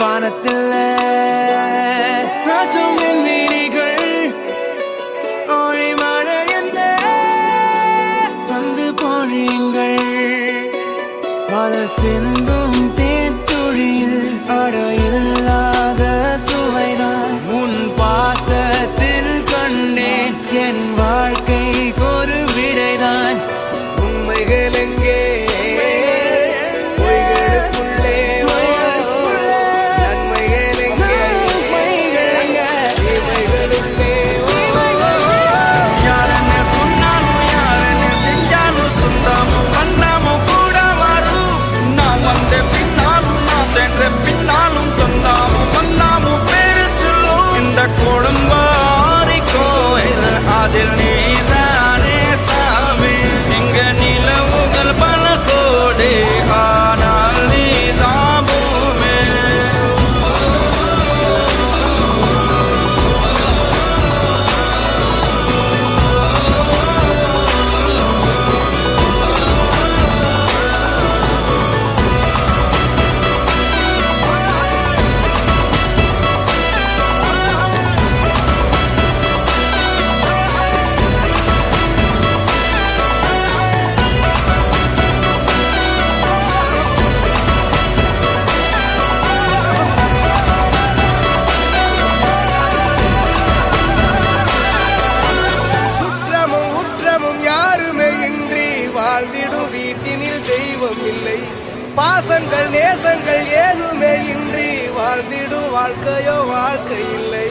வானத்தில் ராஜம் என் விழிகள் ஓய் மழை என்ன வந்து பொழியுங்கள் பல சிந்தும் தேத்துழியில் அடையில்லாத சுவைதான் உன் பாசத்தில் கண்டேன் என் வாழ்க்கைக்கு ஒரு விடைதான் உண்மைகள் எங்கே பின்னாலும் சொந்தாமும் வந்தாமும் பேரு சொல்லும் இந்த கொடும்பாரி கோயில் அதில் நீதானே சாமி இங்க நிலவுகள் பல கோடி ஆனால் நீதான் பூமி வாழ்ந்திடும் வீட்டினில் தெய்வம் இல்லை பாசங்கள் நேசங்கள் ஏதுமே இன்றி வாழ்ந்திடும் வாழ்க்கையோ வாழ்க்கை இல்லை